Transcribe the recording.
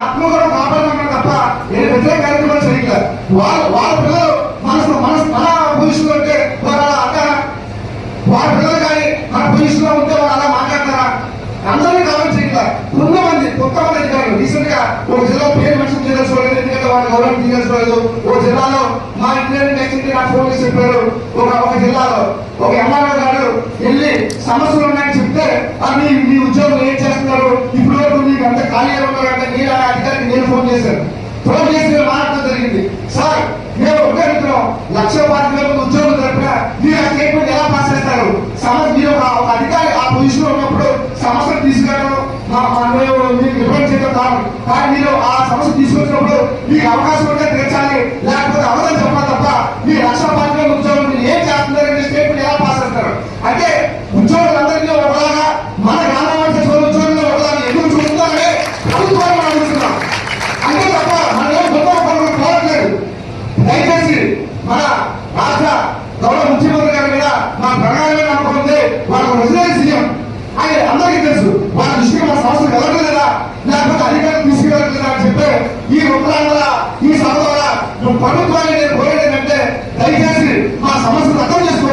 ఆత్మగౌరవం కాపాడుతున్నాం తప్ప ఏ వ్యతిరేక కార్యక్రమాలు చేయట్లేదు. వాళ్ళ పిల్లలు మన పొజిషన్ లో ఉంటే వారు అలా అంటారా? వాళ్ళ పిల్లలు కానీ మన పొజిషన్ లో ఉంటే వారు అలా మాట్లాడతారా? అందరినీ కామెంట్ చేయట్లేదు. కొంతమంది అధికారులు రీసెంట్ గా ఒక జిల్లా పేరు మెన్షన్ చేయదలుచుకోలేదు, ఎందుకంటే వాళ్ళ గౌరవం తీయదలుచుకోలేదు. ఒక జిల్లాలో మా ఇంజనీరింగ్ ఎక్స్టెంట్ నాకు ఫోన్ చేసి చెప్పారు, ఒక జిల్లాలో ఒక ఎంఆర్ఓ గారు వెళ్ళి సమస్యలు ఉన్నాయని చెప్తే మీ ఉద్యోగులు ఏం చేస్తున్నారు, ఇప్పుడు వరకు మీకు అంత ఖాళీగా ఉన్నారంటే నేను ఆ అధికారికి నేను ఫోన్ చేశాను. ఫోన్ చేసి మాట్లాడడం జరిగింది. సార్ మేము ఉపయోగిస్తున్నాం 1,25,000 ఉద్యోగులు తరపున మీరు ఆ స్టేట్మెంట్ ఎలా పాస్ చేస్తారు? మీరు ఒక అధికారి ఆ పొజిషన్ లో ఉన్నప్పుడు సమస్యలు తీసుకురావడం మేము మీకు రిప్రజెంట్ చేయడం కాదు. కానీ మీరు ఆ సమస్య తీసుకొచ్చినప్పుడు మీకు అవకాశం ఉంటే తీర్చాలి, లేకపోతే అవదని చెప్పాలి తప్ప మీ 1,25,000 ఉద్యోగులు మీరు ఏం చేస్తున్నారనే స్టేట్మెంట్ ఎలా పాస్ చేస్తారు? అంటే ఉద్యోగులందరినీ ఒకలాగా మన గ్రామానికి ఉద్యోగులు ఒకలాగా ఎందుకు చూస్తున్నారని ప్రభుత్వాన్ని మనం అడుగుతున్నాం. అంతే తప్ప మనం ఏం కోరట్లేదు. దయచేసి మన రాష్ట్ర గౌరవ ముఖ్యమంత్రి గారి మీద మా ప్రణాళిక నమ్మకం ఉంది. వాళ్ళకు రెసిడెన్స్ సీఎం ఆయన అందరికీ తెలుసు. వాళ్ళ దృష్టికి మన సమస్యలు వెళ్ళట్లేదా, లేకపోతే అధికారులు తీసుకెళ్ళట్లేదా అని చెప్పి ఈ ఉత్తరాంధ్ర ఈ సభ ద్వారా ప్రభుత్వాన్ని నేను కోరేది ఏంటంటే దయచేసి మా సమస్యలు అర్థం చేసుకోవాలి.